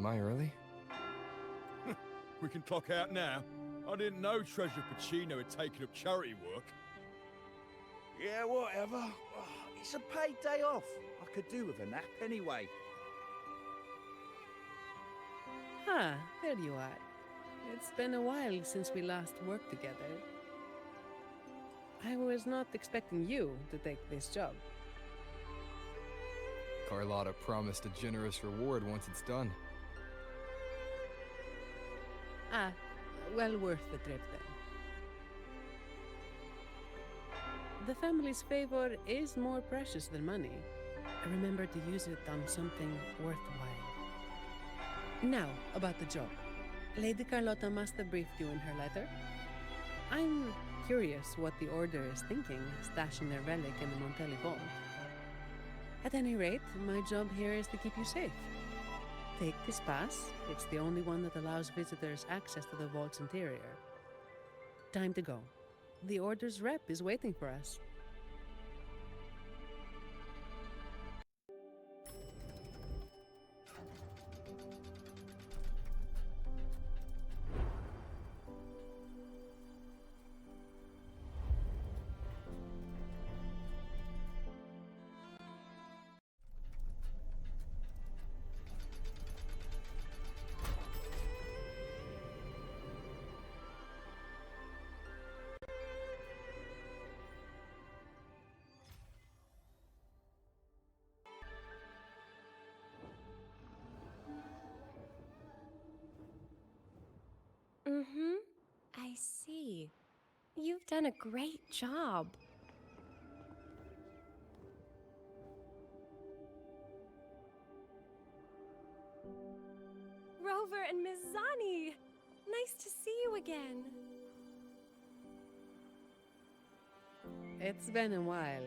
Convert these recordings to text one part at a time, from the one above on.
Am I early? We can clock out now. I didn't know Treasure Pacino had taken up charity work. Yeah, whatever. It's a paid day off. I could do with a nap anyway. Ah, there you are. It's been a while since we last worked together. I was not expecting you to take this job. Carlotta promised a generous reward once it's done. Ah, well worth the trip then. The family's favor is more precious than money. Remember to use it on something worthwhile. Now, about the job. Lady Carlotta must have briefed you in her letter. I'm curious what the Order is thinking, stashing their relic in the Montelli vault. At any rate, my job here is to keep you safe. Take this pass. It's the only one that allows visitors access to the vault's interior. Time to go. The Order's rep is waiting for us. I see. You've done a great job. Rover and Miss Zani! Nice to see you again. It's been a while.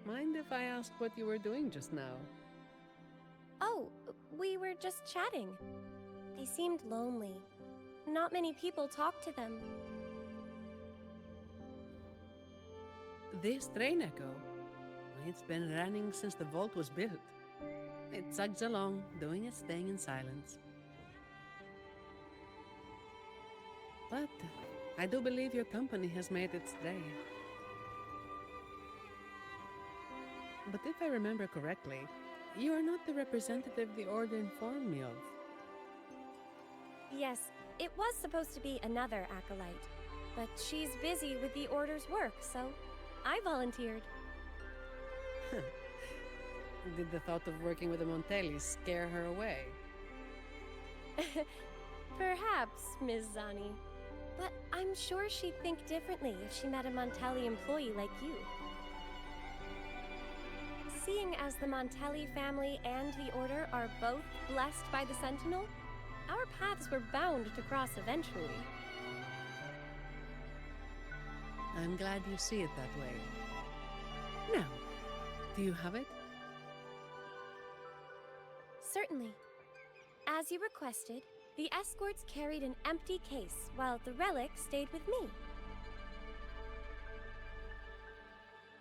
Mind if I ask what you were doing just now? Oh, we were just chatting. They seemed lonely. Not many people talk to them. This train echo, it's been running since the vault was built. It chugs along, doing its thing in silence. But I do believe your company has made its day. But if I remember correctly, you are not the representative the Order informed me of. Yes, it was supposed to be another acolyte, but she's busy with the Order's work, so I volunteered. Did the thought of working with the Montellis scare her away? Perhaps, Ms. Zani. But I'm sure she'd think differently if she met a Montelli employee like you. Seeing as the Montelli family and the Order are both blessed by the Sentinel, our paths were bound to cross eventually. I'm glad you see it that way. Now, do you have it? Certainly. As you requested, the escorts carried an empty case while the relic stayed with me.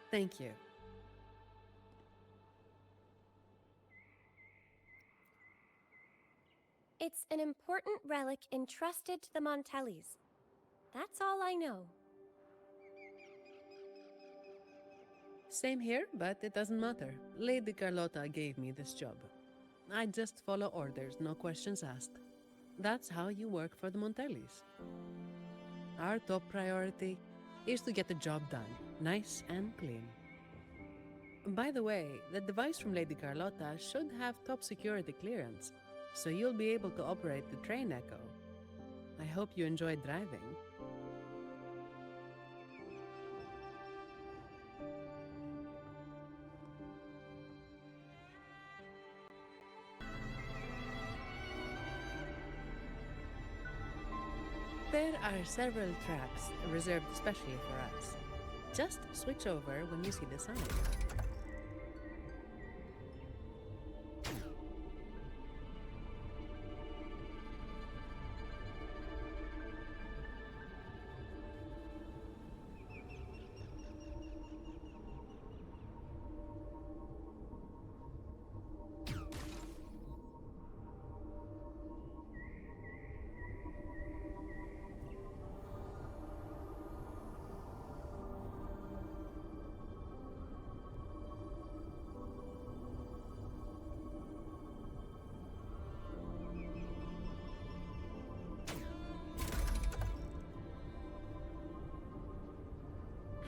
Thank you. It's an important relic entrusted to the Montellis. That's all I know. Same here, but it doesn't matter. Lady Carlotta gave me this job. I just follow orders, no questions asked. That's how you work for the Montellis. Our top priority is to get the job done, nice and clean. By the way, the device from Lady Carlotta should have top security clearance, so you'll be able to operate the train echo. I hope you enjoyed driving. There are several tracks reserved especially for us. Just switch over when you see the sign.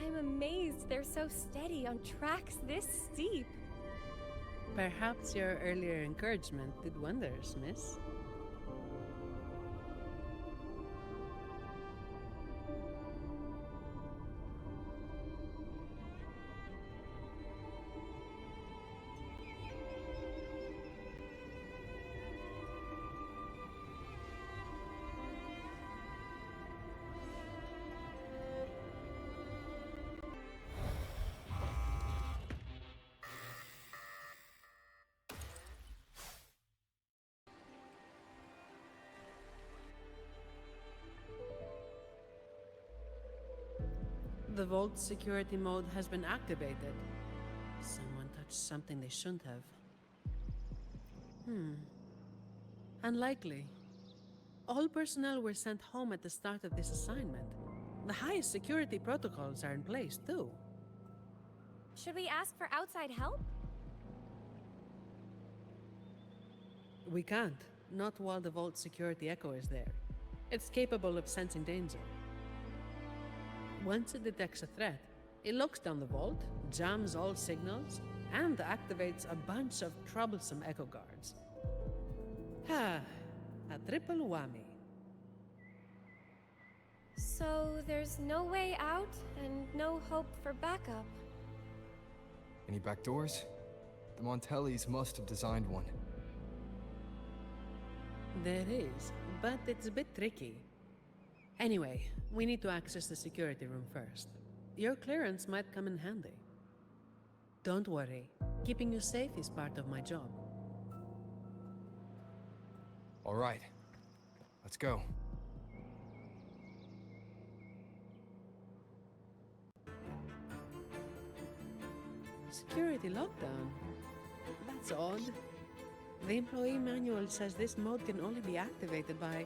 I'm amazed they're so steady on tracks this steep. Perhaps your earlier encouragement did wonders, miss. The vault's security mode has been activated. Someone touched something they shouldn't have. Unlikely. All personnel were sent home at the start of this assignment. The highest security protocols are in place, too. Should we ask for outside help? We can't. Not while the vault's security echo is there. It's capable of sensing danger. Once it detects a threat, it locks down the vault, jams all signals, and activates a bunch of troublesome echo guards. A triple whammy. So there's no way out and no hope for backup. Any back doors? The Montellis must have designed one. There is, but it's a bit tricky. Anyway, we need to access the security room first. Your clearance might come in handy. Don't worry, keeping you safe is part of my job. All right, let's go. Security lockdown? That's odd. The employee manual says this mode can only be activated by...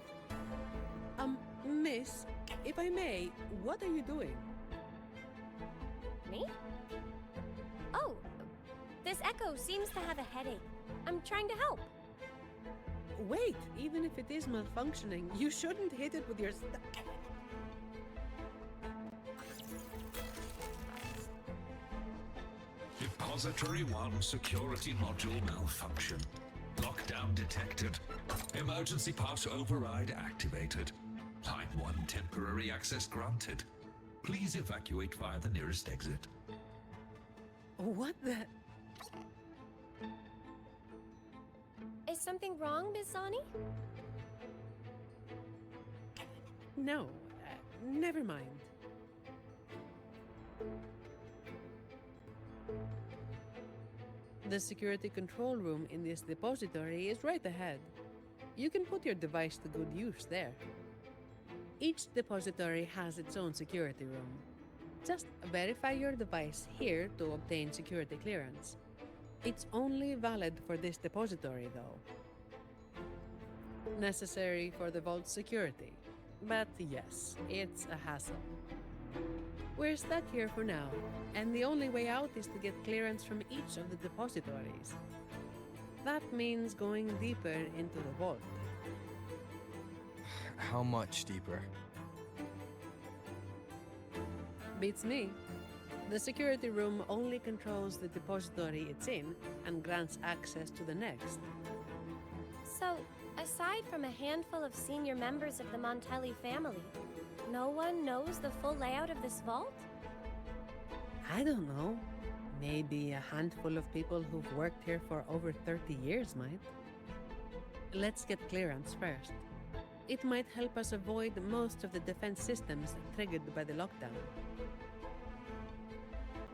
Miss, if I may, what are you doing? Me? Oh, this echo seems to have a headache. I'm trying to help. Wait, even if it is malfunctioning, you shouldn't hit it with your Depository 1 security module malfunction. Lockdown detected. Emergency pass override activated. Line 1 temporary access granted. Please evacuate via the nearest exit. What the... Is something wrong, Miss Zani? No, never mind. The security control room in this depository is right ahead. You can put your device to good use there. Each depository has its own security room. Just verify your device here to obtain security clearance. It's only valid for this depository, though. Necessary for the vault's security. But yes, it's a hassle. We're stuck here for now, and the only way out is to get clearance from each of the depositories. That means going deeper into the vault. How much deeper? Beats me. The security room only controls the depository it's in and grants access to the next. So, aside from a handful of senior members of the Montelli family, no one knows the full layout of this vault? I don't know. Maybe a handful of people who've worked here for over 30 years might. Let's get clearance first. It might help us avoid most of the defense systems triggered by the lockdown.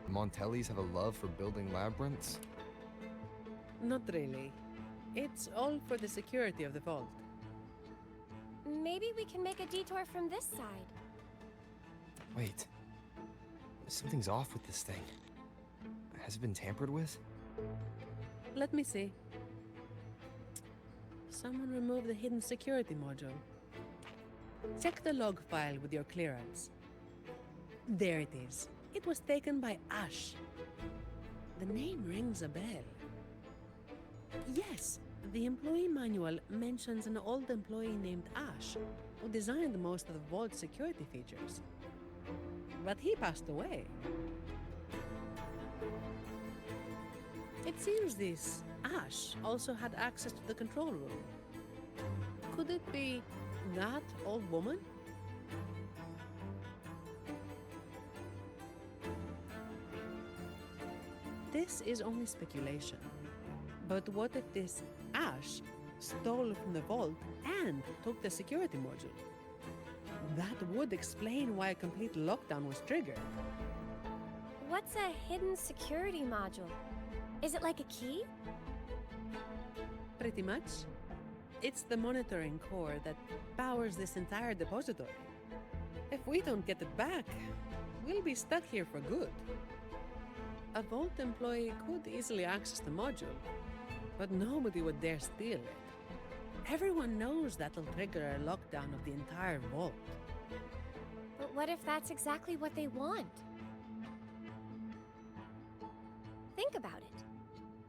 The Montellis have a love for building labyrinths? Not really. It's all for the security of the vault. Maybe we can make a detour from this side. Wait. Something's off with this thing. Has it been tampered with? Let me see. Someone removed the hidden security module. Check the log file with your clearance. There it is. It was taken by Ash. The name rings a bell. Yes, the employee manual mentions an old employee named Ash, who designed most of the vault's security features. but he passed away. It seems this Ash also had access to the control room. Could it be that old woman? This is only speculation. But what if this Ash stole from the vault and took the security module? That would explain why a complete lockdown was triggered. What's a hidden security module? Is it like a key? Pretty much. It's the monitoring core that powers this entire depository. If we don't get it back, we'll be stuck here for good. A vault employee could easily access the module, but nobody would dare steal it. Everyone knows that'll trigger a lockdown of the entire vault. But what if that's exactly what they want? Think about it.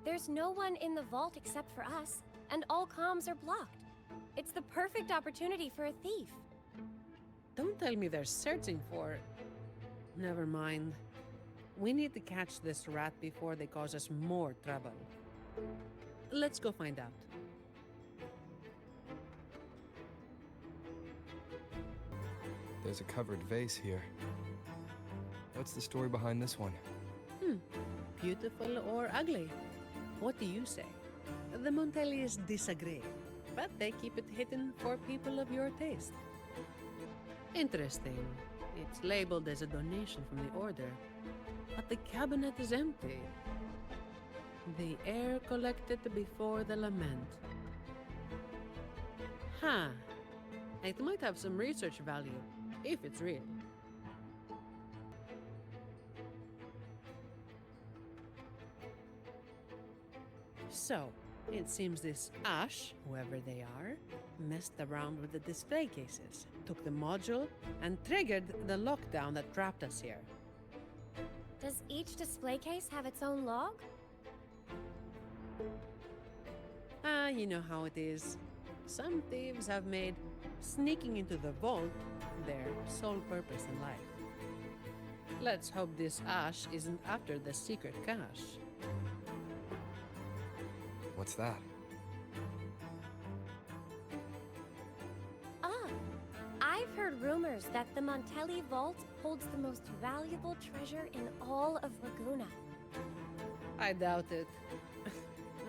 There's no one in the vault except for us, and all comms are blocked. It's the perfect opportunity for a thief. Don't tell me they're searching for... Never mind. We need to catch this rat before they cause us more trouble. Let's go find out. There's a covered vase here. What's the story behind this one? Beautiful or ugly? What do you say? The Montellis disagree, but they keep it hidden for people of your taste. Interesting. It's labeled as a donation from the Order, but the cabinet is empty. The air collected before the lament. Huh. It might have some research value, if it's real. So, it seems this Ash, whoever they are, messed around with the display cases, took the module, and triggered the lockdown that trapped us here. Does each display case have its own log? You know how it is. Some thieves have made sneaking into the vault their sole purpose in life. Let's hope this Ash isn't after the secret cache. What's that? I've heard rumors that the Montelli Vault holds the most valuable treasure in all of Laguna. I doubt it.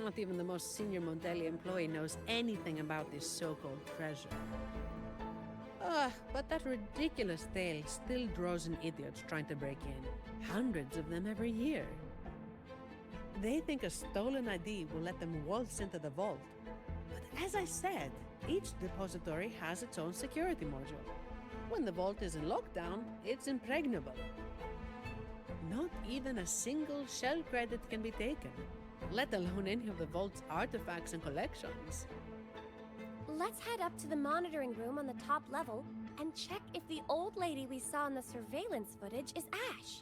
Not even the most senior Montelli employee knows anything about this so-called treasure. But that ridiculous tale still draws in idiots trying to break in. Hundreds of them every year. They think a stolen ID will let them waltz into the vault. But as I said, each depository has its own security module. When the vault is in lockdown, it's impregnable. Not even a single shell credit can be taken, let alone any of the vault's artifacts and collections. Let's head up to the monitoring room on the top level and check if the old lady we saw in the surveillance footage is Ash.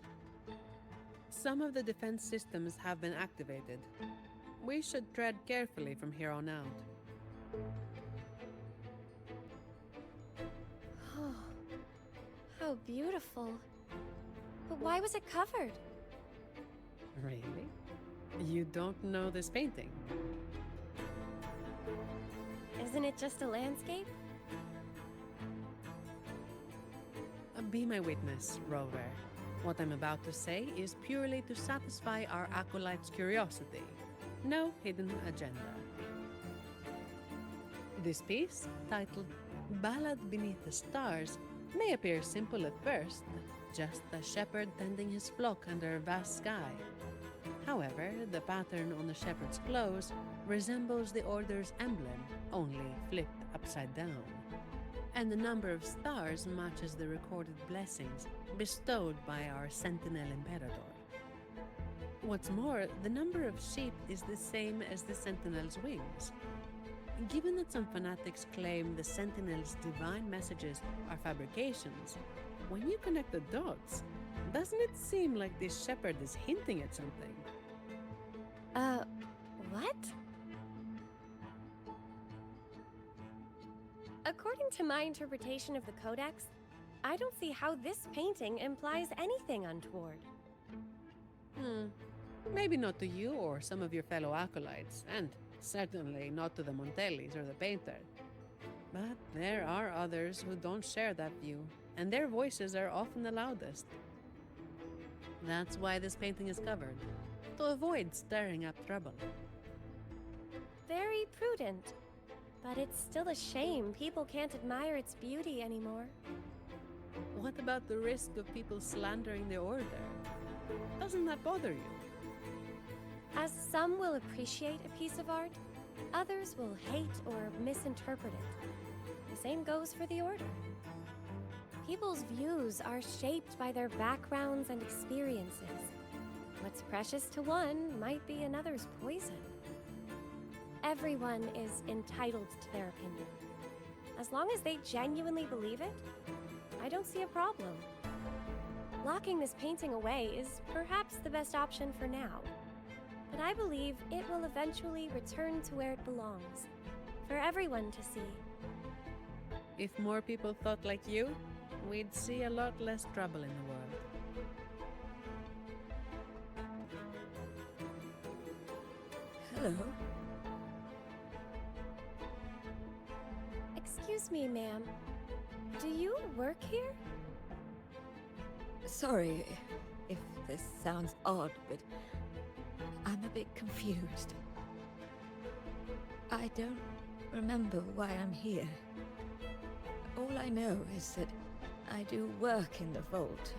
Some of the defense systems have been activated. We should tread carefully from here on out. Oh, how beautiful. But why was it covered? Really? You don't know this painting? Isn't it just a landscape? Be my witness, Rover. What I'm about to say is purely to satisfy our acolyte's curiosity. No hidden agenda. This piece, titled Ballad Beneath the Stars, may appear simple at first, just a shepherd tending his flock under a vast sky. However, the pattern on the shepherd's clothes resembles the Order's emblem, only flipped upside down. And the number of stars matches the recorded blessings bestowed by our Sentinel Imperator. What's more, the number of sheep is the same as the Sentinel's wings. Given that some fanatics claim the Sentinel's divine messages are fabrications, when you connect the dots, doesn't it seem like this shepherd is hinting at something? What? According to my interpretation of the Codex, I don't see how this painting implies anything untoward. Maybe not to you or some of your fellow acolytes, and certainly not to the Montellis or the painter. But there are others who don't share that view, and their voices are often the loudest. That's why this painting is covered, to avoid stirring up trouble. Very prudent. But it's still a shame people can't admire its beauty anymore. What about the risk of people slandering the order? Doesn't that bother you? As some will appreciate a piece of art, others will hate or misinterpret it. The same goes for the order. People's views are shaped by their backgrounds and experiences. What's precious to one might be another's poison. Everyone is entitled to their opinion. As long as they genuinely believe it, I don't see a problem. Locking this painting away is perhaps the best option for now, but I believe it will eventually return to where it belongs, for everyone to see. If more people thought like you, we'd see a lot less trouble in the world. Hello. Excuse me, ma'am. Do you work here? Sorry if this sounds odd, but I'm a bit confused. I don't remember why I'm here. All I know is that I do work in the vault,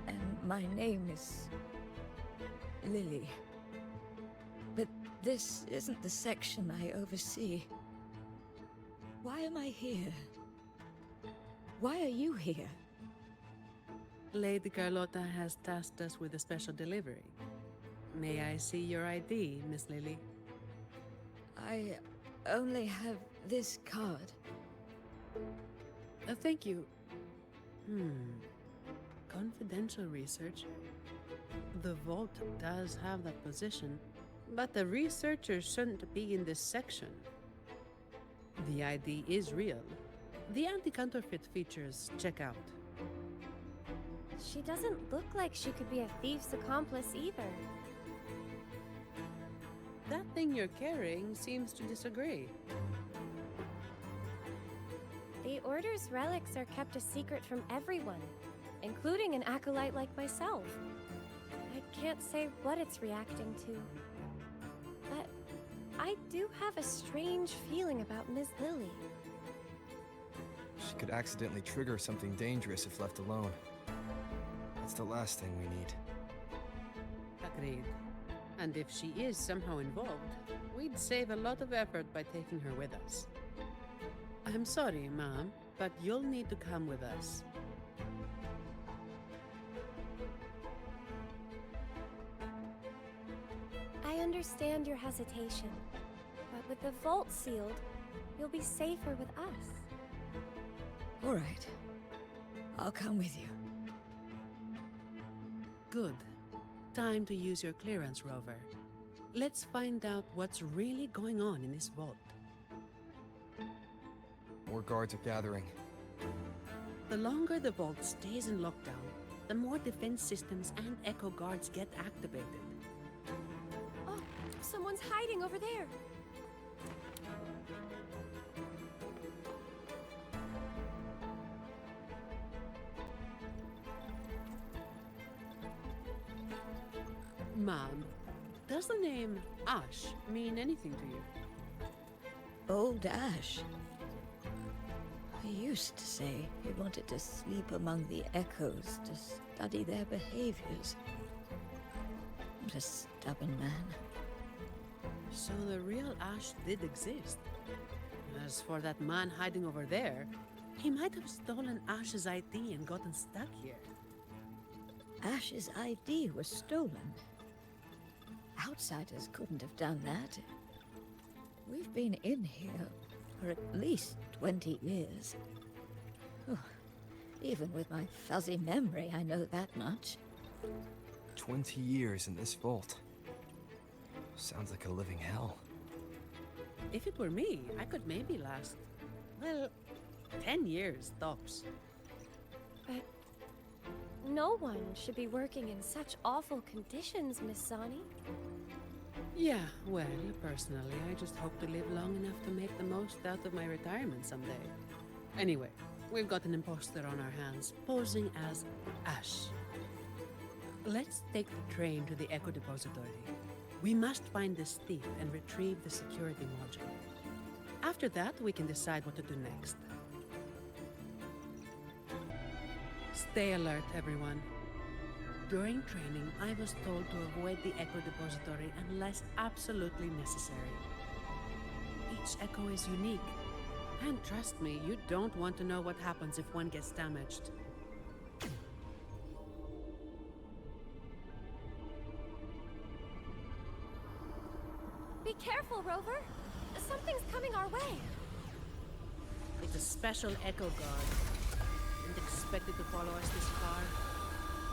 and my name is Lily. But this isn't the section I oversee. Why am I here? Why are you here? Lady Carlotta has tasked us with a special delivery. May I see your ID, Miss Lily? I only have this card. Thank you. Confidential research. The vault does have that position, but the researcher shouldn't be in this section. The ID is real. The anti-counterfeit features check out. She doesn't look like she could be a thief's accomplice either. That thing you're carrying seems to disagree. The Order's relics are kept a secret from everyone, including an acolyte like myself. I can't say what it's reacting to, but I do have a strange feeling about Ms. Lily. She could accidentally trigger something dangerous if left alone. That's the last thing we need. Agreed. And if she is somehow involved, we'd save a lot of effort by taking her with us. I'm sorry, Ma'am, but you'll need to come with us. I understand your hesitation, but with the vault sealed, you'll be safer with us. All right. I'll come with you. Good. Time to use your clearance, Rover. Let's find out what's really going on in this vault. More guards are gathering. The longer the vault stays in lockdown, the more defense systems and echo guards get activated. Oh, someone's hiding over there. Mom, does the name Ash mean anything to you? Old Ash. He used to say he wanted to sleep among the echoes to study their behaviors. What a stubborn man. So the real Ash did exist. As for that man hiding over there, he might have stolen Ash's ID and gotten stuck here. Ash's ID was stolen. Outsiders couldn't have done that. We've been in here for at least 20 years. Oh, even with my fuzzy memory, I know that much. 20 years in this vault. Sounds like a living hell. If it were me, I could maybe last, well, 10 years tops. No one should be working in such awful conditions, Miss Sani. Yeah, well, personally, I just hope to live long enough to make the most out of my retirement someday. Anyway, we've got an imposter on our hands, posing as Ash. Let's take the train to the Echo Depository. We must find this thief and retrieve the security module. After that, we can decide what to do next. Stay alert, everyone. During training, I was told to avoid the Echo Depository unless absolutely necessary. Each echo is unique. And trust me, you don't want to know what happens if one gets damaged. Be careful, Rover. Something's coming our way. It's a special echo guard. Didn't expect it to follow us this far.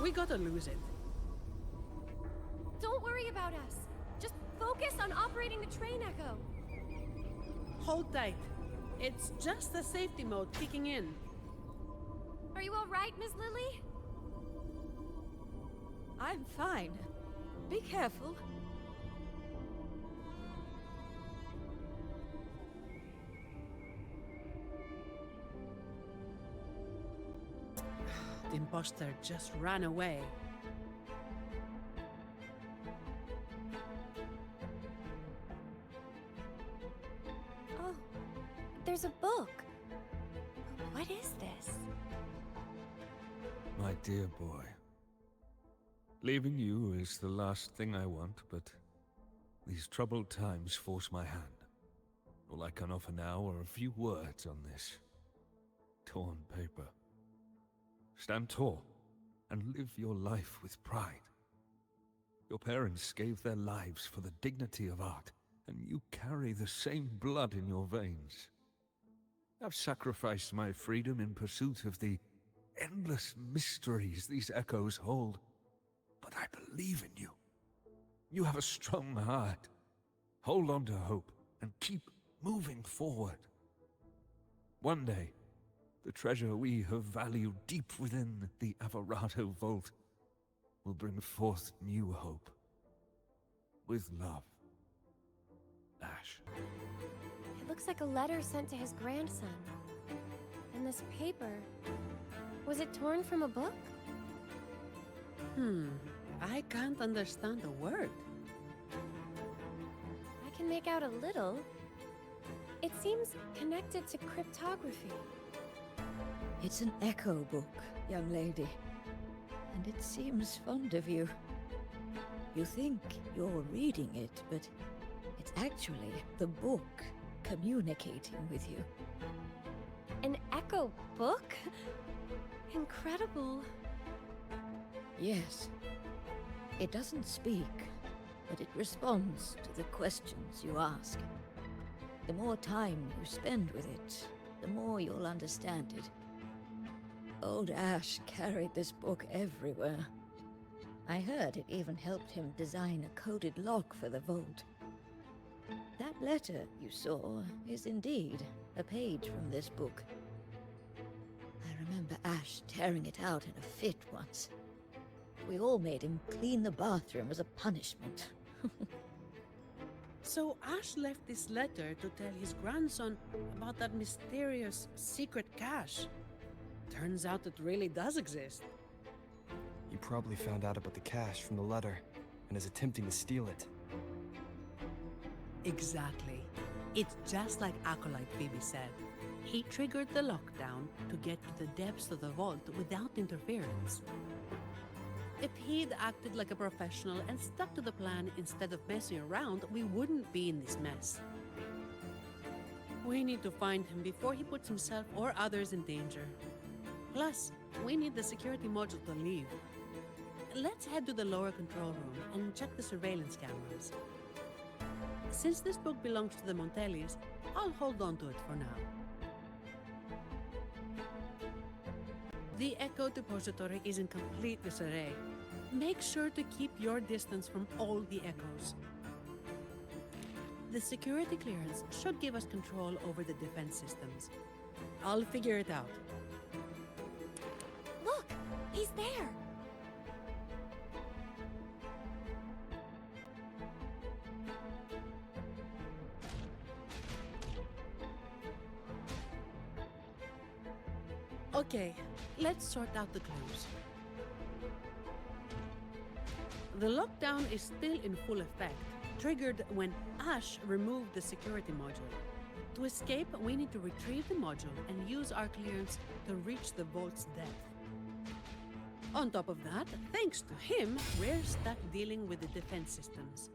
We gotta lose it. Don't worry about us. Just focus on operating the train echo. Hold tight. It's just the safety mode kicking in. Are you all right, Miss Lily? I'm fine. Be careful. The imposter just ran away. Oh, there's a book. What is this? My dear boy, leaving you is the last thing I want, but these troubled times force my hand. All I can offer now are a few words on this torn paper. Stand tall and live your life with pride. Your parents gave their lives for the dignity of art, and you carry the same blood in your veins. I've sacrificed my freedom in pursuit of the endless mysteries these echoes hold, but I believe in you. You have a strong heart. Hold on to hope and keep moving forward. One day, the treasure we have valued deep within the Averardо vault will bring forth new hope. With love, Ash. It looks like a letter sent to his grandson. And this paper... was it torn from a book? I can't understand a word. I can make out a little. It seems connected to cryptography. It's an echo book, young lady. And it seems fond of you. You think you're reading it, but it's actually the book communicating with you. An echo book? Incredible. Yes. It doesn't speak, but it responds to the questions you ask. The more time you spend with it, the more you'll understand it. Old Ash carried this book everywhere. I heard it even helped him design a coded lock for the vault. That letter you saw is indeed a page from this book. I remember Ash tearing it out in a fit once. We all made him clean the bathroom as a punishment. So Ash left this letter to tell his grandson about that mysterious secret cache. Turns out it really does exist. He probably found out about the cache from the letter and is attempting to steal it. Exactly. It's just like Acolyte Phoebe said. He triggered the lockdown to get to the depths of the vault without interference. If he'd acted like a professional and stuck to the plan instead of messing around, we wouldn't be in this mess. We need to find him before he puts himself or others in danger. Plus, we need the security module to leave. Let's head to the lower control room and check the surveillance cameras. Since this book belongs to the Montellis, I'll hold on to it for now. The Echo Depository is in complete disarray. Make sure to keep your distance from all the echoes. The security clearance should give us control over the defense systems. I'll figure it out. Look! He's there! Okay, let's sort out the clues. The lockdown is still in full effect, triggered when Ash removed the security module. To escape, we need to retrieve the module and use our clearance to reach the vault's depth. On top of that, thanks to him, we're stuck dealing with the defense systems.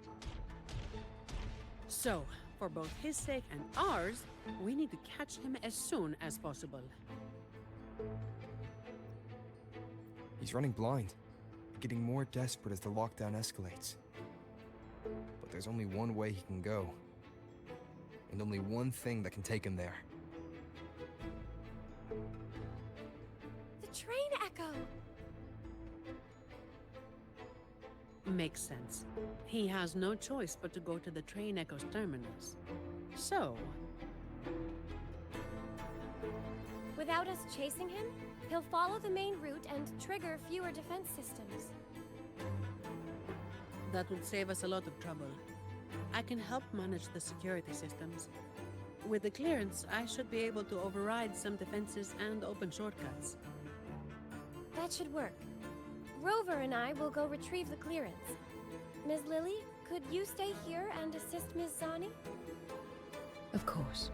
So, for both his sake and ours, we need to catch him as soon as possible. He's running blind, getting more desperate as the lockdown escalates. But there's only one way he can go, and only one thing that can take him there. The train echo! Makes sense. He has no choice but to go to the train echo's terminus. So, Without us chasing him, he'll follow the main route and trigger fewer defense systems. that would save us a lot of trouble. I can help manage the security systems. With the clearance, I should be able to override some defenses and open shortcuts. That should work. Rover and I will go retrieve the clearance. Ms. Lily, could you stay here and assist Ms. Zani? Of course.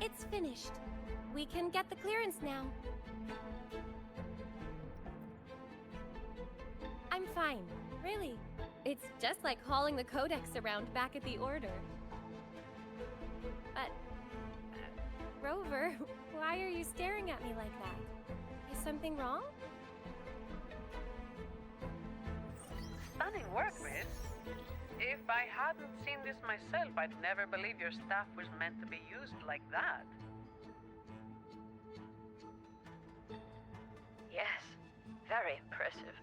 It's finished. We can get the clearance now. I'm fine, really. It's just like hauling the codex around back at the Order. But, Rover, why are you staring at me like that? Is something wrong? Stunning work, miss. If I hadn't seen this myself, I'd never believe your staff was meant to be used like that. Yes, very impressive.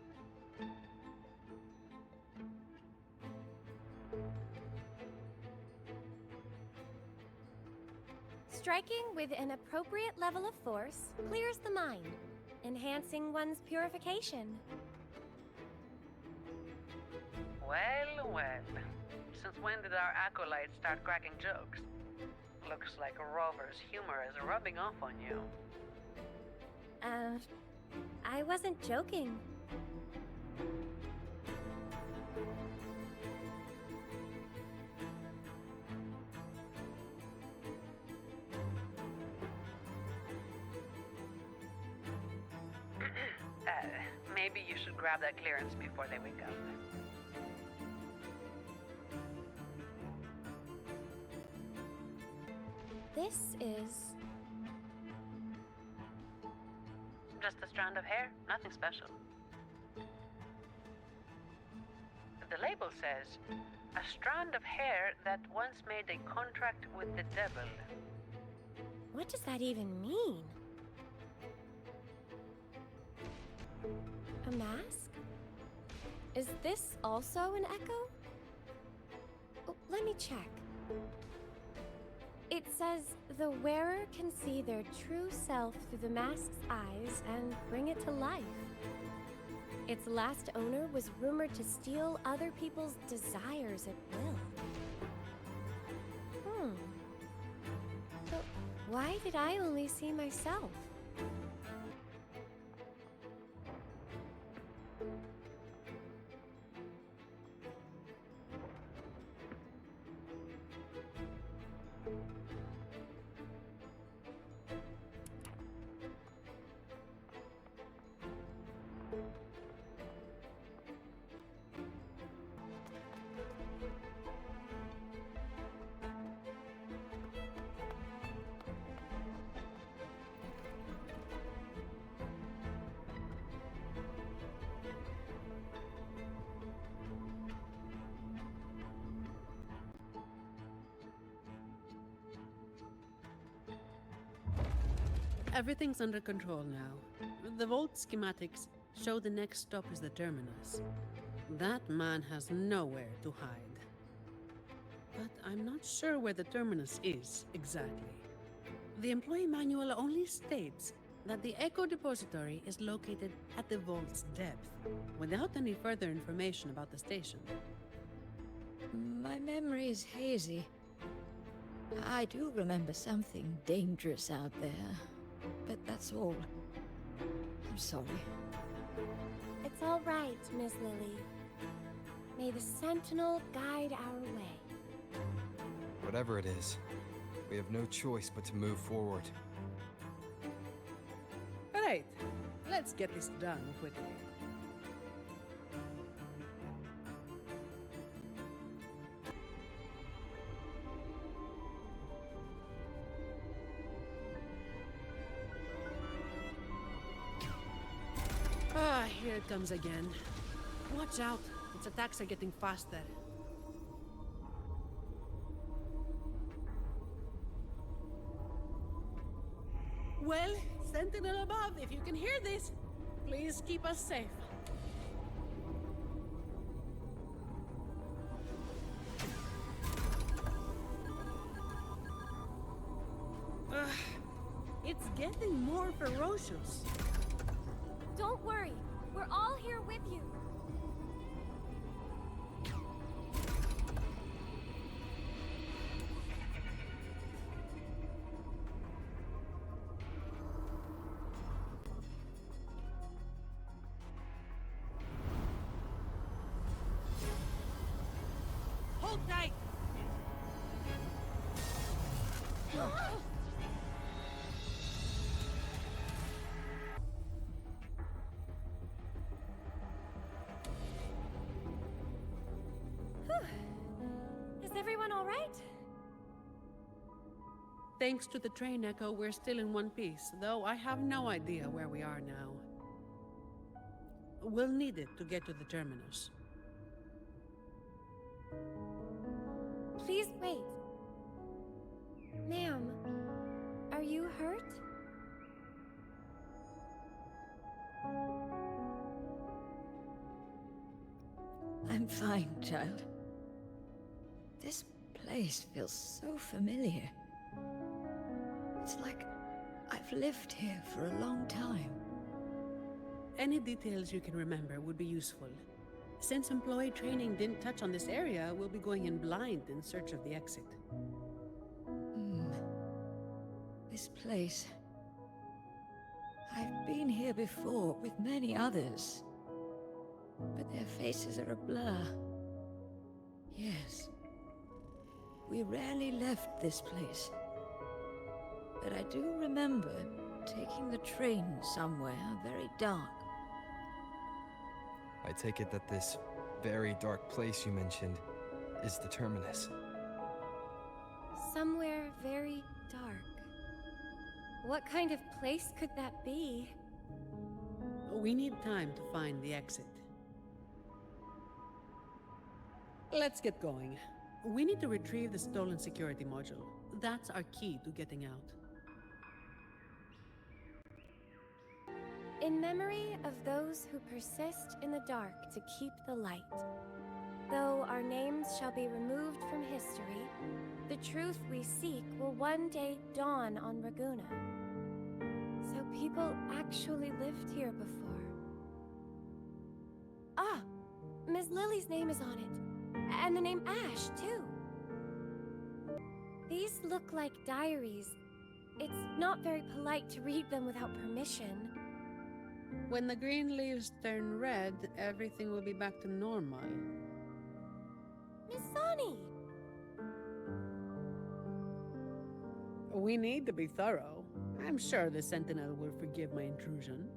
Striking with an appropriate level of force clears the mind, enhancing one's purification. Well, well. Since when did our acolytes start cracking jokes? Looks like Rover's humor is rubbing off on you. I wasn't joking. Maybe you should grab that clearance before they wake up. This is... Just a strand of hair, nothing special. The label says, a strand of hair that once made a contract with the devil. What does that even mean? A mask? Is this also an echo? Oh, let me check. It says the wearer can see their true self through the mask's eyes and bring it to life. Its last owner was rumored to steal other people's desires at will. But why did I only see myself? Everything's under control now. The Vault schematics show the next stop is the terminus. That man has nowhere to hide. But I'm not sure where the terminus is exactly. The employee manual only states that the Echo Depository is located at the Vault's depth, without any further information about the station. My memory is hazy. I do remember something dangerous out there, but that's all. I'm sorry. It's all right, Miss Lily. May the Sentinel guide our way. Whatever it is, we have no choice but to move forward. Right, let's get this done quickly. Ah, here it comes again. Watch out, its attacks are getting faster. Well, Sentinel above, if you can hear this, please keep us safe. It's getting more ferocious. Don't worry, we're all here with you. Hold tight! Is everyone all right? Thanks to the train echo, we're still in one piece, though I have no idea where we are now. We'll need it to get to the terminus. Please wait. Ma'am, are you hurt? I'm fine, child. This place feels so familiar. It's like I've lived here for a long time. Any details you can remember would be useful. Since employee training didn't touch on this area, we'll be going in blind in search of the exit. This place... I've been here before with many others, but their faces are a blur. Yes. We rarely left this place. But I do remember taking the train somewhere very dark. I take it that this very dark place you mentioned is the terminus. Somewhere very dark. What kind of place could that be? We need time to find the exit. Let's get going. We need to retrieve the stolen security module. That's our key to getting out. In memory of those who persist in the dark to keep the light. Though our names shall be removed from history, the truth we seek will one day dawn on Raguna. So people actually lived here before. Ah! Miss Lily's name is on it. And the name Ash, too. These look like diaries. It's not very polite to read them without permission. When the green leaves turn red, everything will be back to normal. Miss Sonny! We need to be thorough. I'm sure the Sentinel will forgive my intrusion.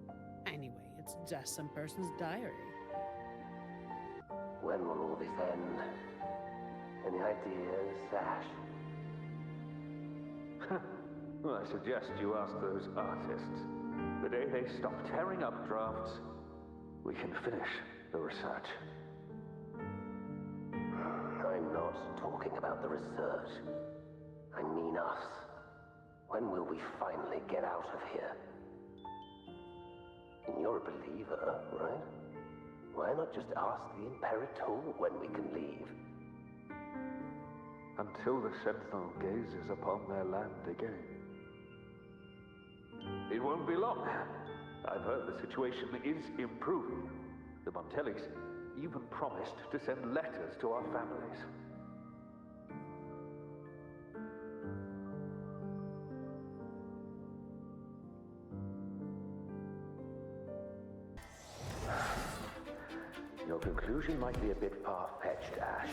Anyway, it's just some person's diary. When will all this end? Any ideas, Ash? Well, I suggest you ask those artists. The day they stop tearing up drafts, we can finish the research. I'm not talking about the research. I mean us. When will we finally get out of here? And you're a believer, right? Why not just ask the Imperator when we can leave? Until the Sentinel gazes upon their land again. It won't be long. I've heard the situation is improving. The Montellis even promised to send letters to our families. Your conclusion might be a bit far-fetched, Ash.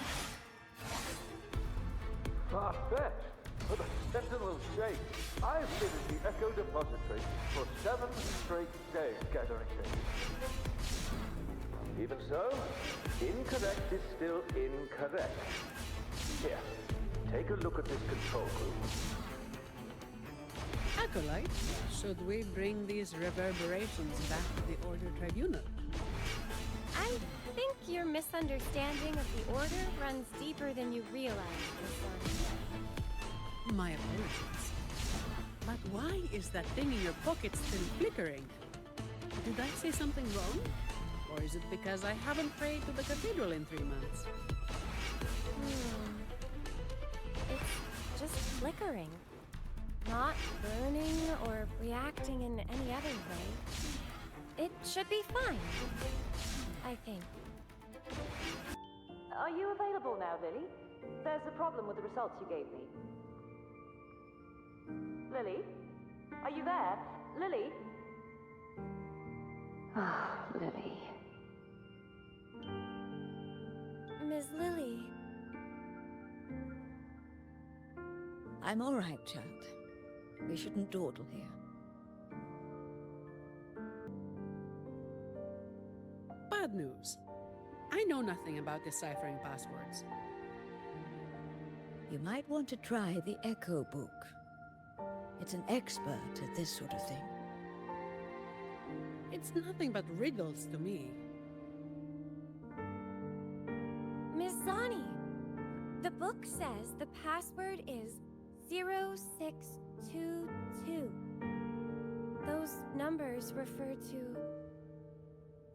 Far-fetched? For the Sentinel's sake, I've been in the Echo Depository for 7 straight days gathering data. Even so, incorrect is still incorrect. Here, take a look at this control group. Acolyte, should we bring these reverberations back to the Order Tribunal? I think your misunderstanding of the Order runs deeper than you realize, Miss Sonny. My apologies. But why is that thing in your pocket still flickering? Did I say something wrong? Or is it because I haven't prayed to the cathedral in 3 months? It's just flickering. Not burning or reacting in any other way. It should be fine, I think. Are you available now, Lily? There's a problem with the results you gave me. Lily? Are you there? Lily? Ah, Lily. Miss Lily. I'm all right, child. We shouldn't dawdle here. Bad news. I know nothing about deciphering passwords. You might want to try the Echo book. It's an expert at this sort of thing. It's nothing but riddles to me. Miss Zani, the book says the password is 0622. Those numbers refer to...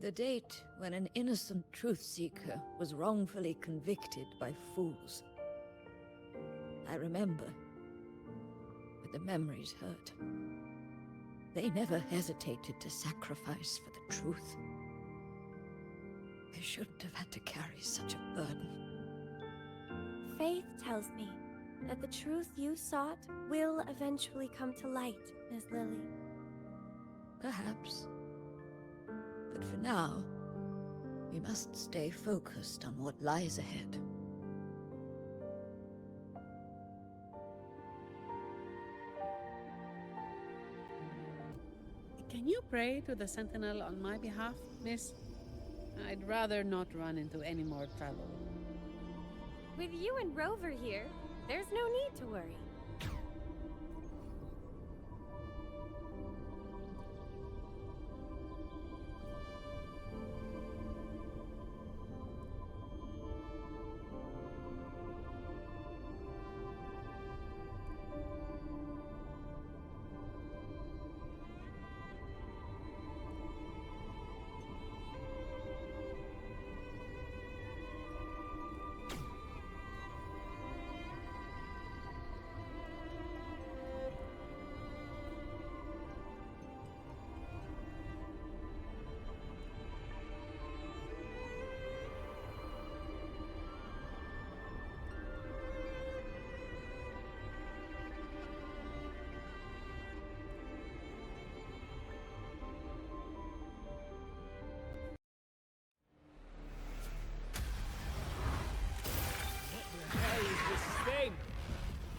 The date when an innocent truth-seeker was wrongfully convicted by fools. I remember, but the memories hurt. They never hesitated to sacrifice for the truth. They shouldn't have had to carry such a burden. Faith tells me that the truth you sought will eventually come to light, Miss Lily. Perhaps. But for now, we must stay focused on what lies ahead. Can you pray to the Sentinel on my behalf, miss? I'd rather not run into any more trouble. With you and Rover here, there's no need to worry.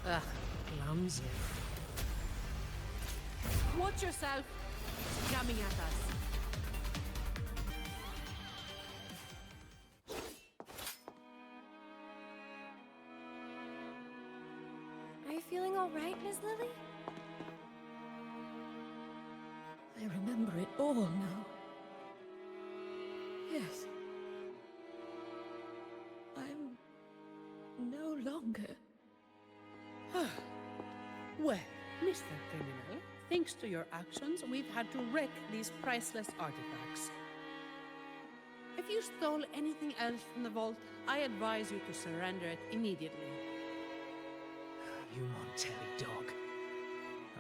Ugh, clumsy. Watch yourself! It's coming at us. Are you feeling all right, Miss Lily? I remember it all now. Yes. I'm no longer... Well, Mr. Criminal, thanks to your actions, we've had to wreck these priceless artifacts. If you stole anything else from the vault, I advise you to surrender it immediately. You Montelli dog.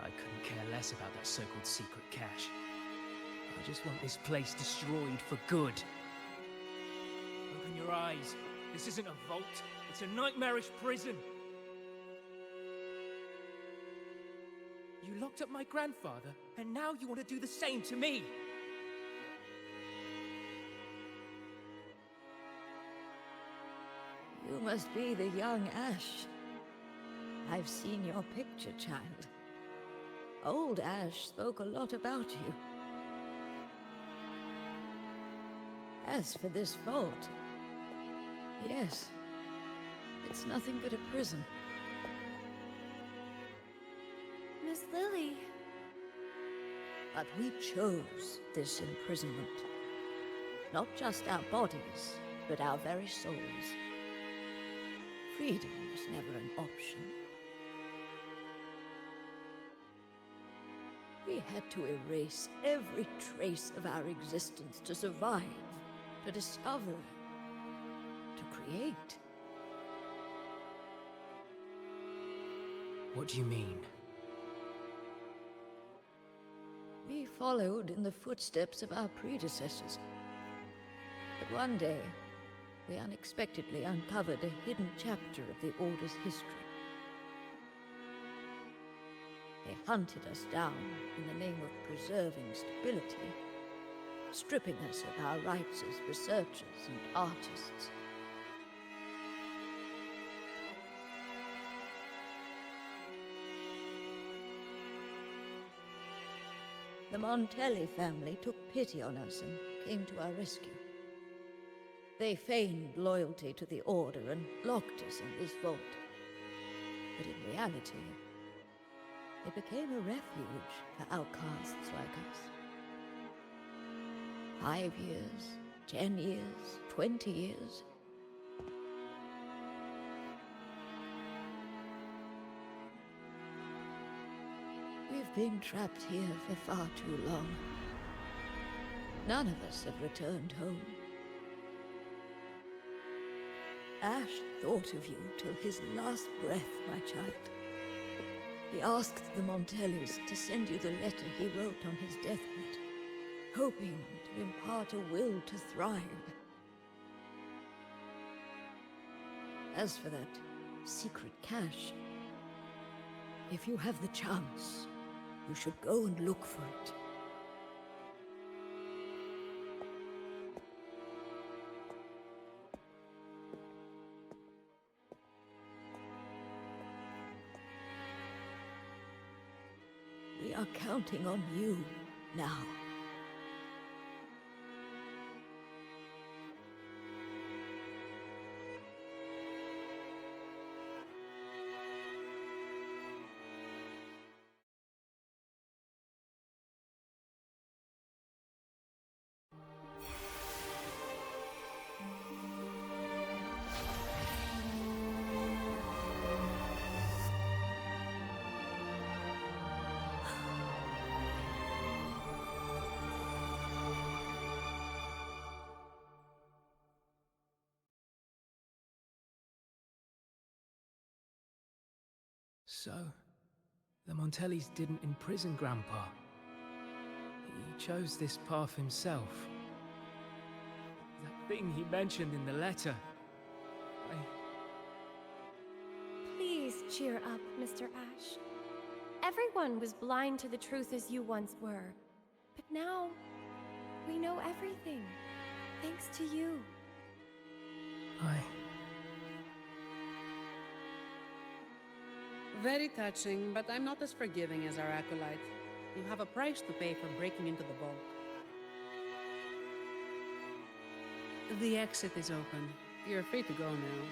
I couldn't care less about that so-called secret cache. I just want this place destroyed for good. Open your eyes. This isn't a vault. It's a nightmarish prison. You locked up my grandfather, and now you want to do the same to me. You must be the young Ash. I've seen your picture, child. Old Ash spoke a lot about you. As for this vault, yes, it's nothing but a prison. Miss Lily. But we chose this imprisonment. Not just our bodies, but our very souls. Freedom was never an option. We had to erase every trace of our existence to survive, to discover, to create. What do you mean? We followed in the footsteps of our predecessors. But one day, we unexpectedly uncovered a hidden chapter of the Order's history. They hunted us down in the name of preserving stability, stripping us of our rights as researchers and artists. The Montelli family took pity on us and came to our rescue. They feigned loyalty to the Order and locked us in this vault. But in reality, it became a refuge for outcasts like us. 5 years, 10 years, 20 years. We've been trapped here for far too long. None of us have returned home. Ash thought of you till his last breath, my child. He asked the Montellis to send you the letter he wrote on his deathbed, hoping to impart a will to thrive. As for that secret cache, if you have the chance, you should go and look for it. We are counting on you now. So, the Montellis didn't imprison Grandpa. He chose this path himself. That thing he mentioned in the letter. Please cheer up, Mr. Ash. Everyone was blind to the truth as you once were. But now, we know everything. Thanks to you. Very touching, but I'm not as forgiving as our acolyte. You have a price to pay for breaking into the vault. The exit is open. You're free to go now.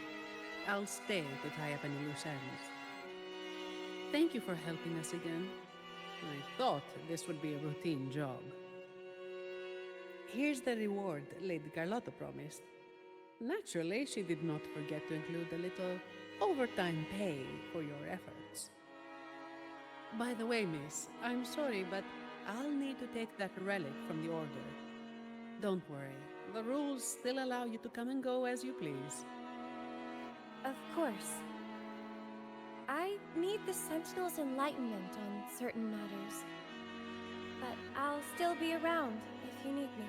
I'll stay to tie up any loose ends. Thank you for helping us again. I thought this would be a routine job. Here's the reward Lady Carlotta promised. Naturally, she did not forget to include a little overtime pay for your efforts. By the way, miss, I'm sorry, but I'll need to take that relic from the Order. Don't worry, the rules still allow you to come and go as you please. Of course. I need the Sentinel's enlightenment on certain matters. But I'll still be around if you need me.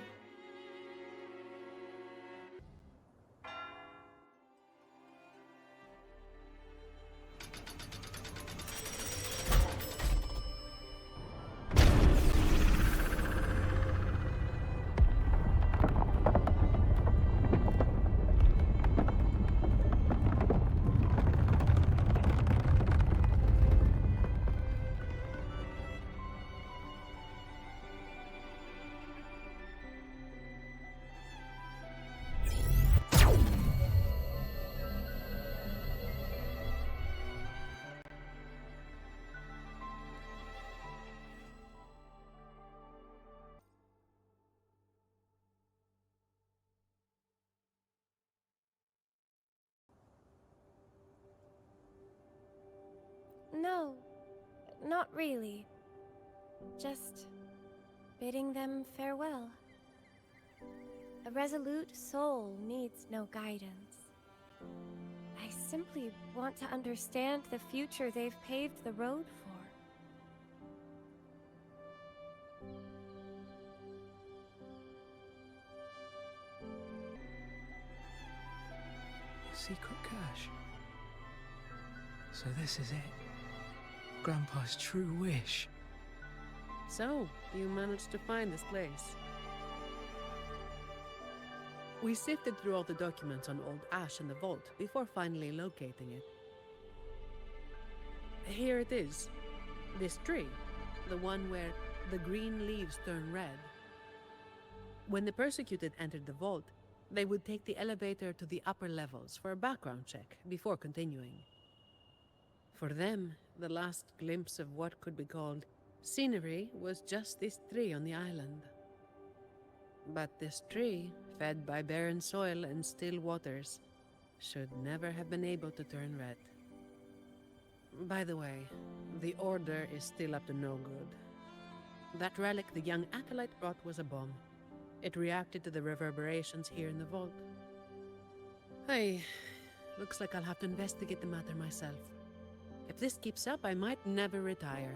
No, not really. Just bidding them farewell. A resolute soul needs no guidance. I simply want to understand the future they've paved the road for. Secret cache. So this is it. Grandpa's true wish. So, you managed to find this place. We sifted through all the documents on old Ash in the vault before finally locating it. Here it is. This tree. The one where the green leaves turn red. When the persecuted entered the vault, they would take the elevator to the upper levels for a background check before continuing. For them, the last glimpse of what could be called scenery was just this tree on the island. But this tree, fed by barren soil and still waters, should never have been able to turn red. By the way, the Order is still up to no good. That relic the young acolyte brought was a bomb. It reacted to the reverberations here in the vault. Hey, looks like I'll have to investigate the matter myself. If this keeps up, I might never retire.